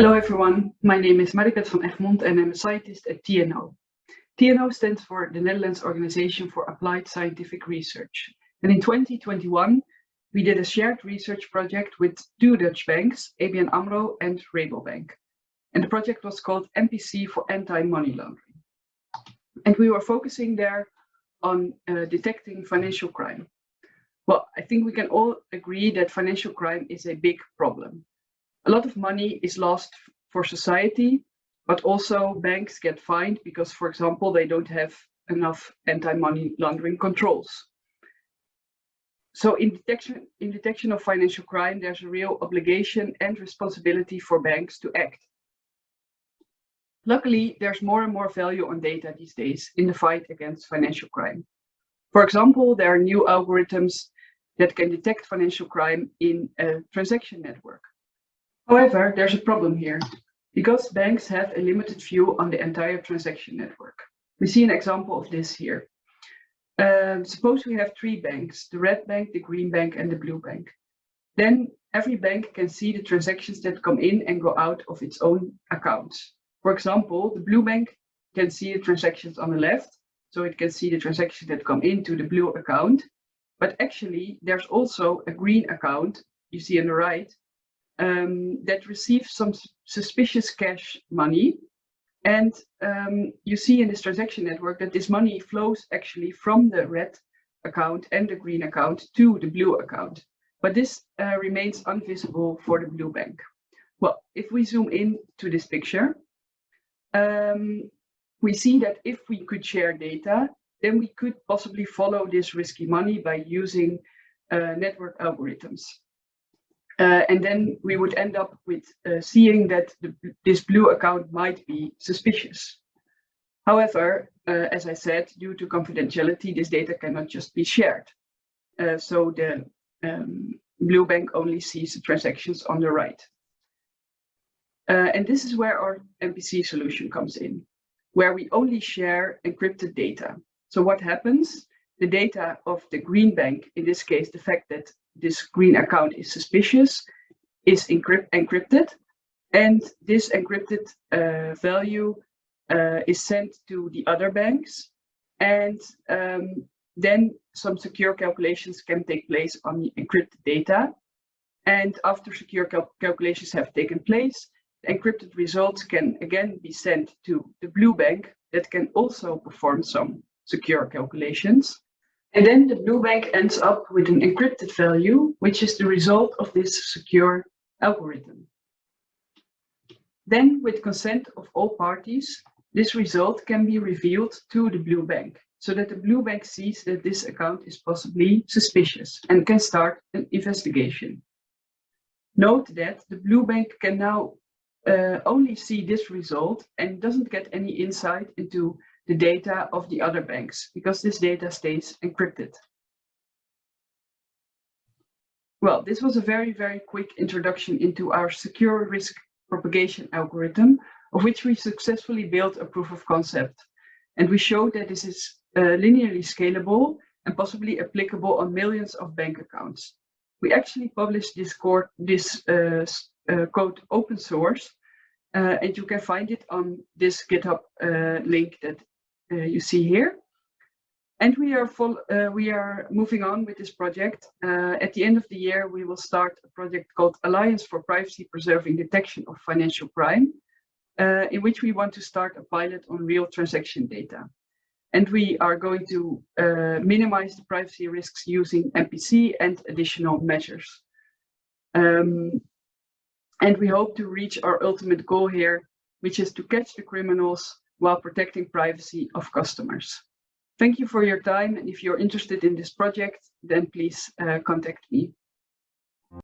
Hello everyone, my name is Mariket van Egmond and I'm a scientist at TNO. TNO stands for the Netherlands Organization for Applied Scientific Research. And in 2021, we did a shared research project with two Dutch banks, ABN AMRO and Rabobank. And the project was called MPC for Anti-Money Laundering. And we were focusing there on detecting financial crime. Well, I think we can all agree that financial crime is a big problem. A lot of money is lost for society, but also banks get fined because, for example, they don't have enough anti-money laundering controls. So in detection of financial crime, there's a real obligation and responsibility for banks to act. Luckily, there's more and more value on data these days in the fight against financial crime. For example, there are new algorithms that can detect financial crime in a transaction network. However, there's a problem here, because banks have a limited view on the entire transaction network. We see an example of this here. Suppose we have three banks, the red bank, the green bank, and the blue bank. Then every bank can see the transactions that come in and go out of its own accounts. For example, the blue bank can see the transactions on the left, so it can see the transactions that come into the blue account. But actually, there's also a green account, you see on the right, that receives some suspicious cash money. And you see in this transaction network that this money flows actually from the red account and the green account to the blue account. But this remains invisible for the blue bank. Well, if we zoom in to this picture, we see that if we could share data, then we could possibly follow this risky money by using network algorithms. And then we would end up with seeing that this blue account might be suspicious. However, as I said, due to confidentiality, this data cannot just be shared. So the blue bank only sees the transactions on the right. And this is where our MPC solution comes in, where we only share encrypted data. So what happens? The data of the green bank, in this case, the fact that this green account is suspicious, is encrypted, and this encrypted value is sent to the other banks, and then some secure calculations can take place on the encrypted data. And after secure calculations have taken place, the encrypted results can again be sent to the blue bank that can also perform some secure calculations. And then the blue bank ends up with an encrypted value, which is the result of this secure algorithm. Then, with consent of all parties, this result can be revealed to the blue bank, so that the blue bank sees that this account is possibly suspicious and can start an investigation. Note that the blue bank can now only see this result and doesn't get any insight into the data of the other banks, because this data stays encrypted. Well, this was a very, very quick introduction into our secure risk propagation algorithm, of which we successfully built a proof of concept. And we showed that this is linearly scalable and possibly applicable on millions of bank accounts. We actually published this code open source, and you can find it on this GitHub link that you see here. And we are moving on with this project. At the end of the year, we will start a project called Alliance for Privacy Preserving Detection of Financial Crime, in which we want to start a pilot on real transaction data. And we are going to minimize the privacy risks using MPC and additional measures. And we hope to reach our ultimate goal here, which is to catch the criminals while protecting privacy of customers. Thank you for your time, and if you're interested in this project, then please contact me.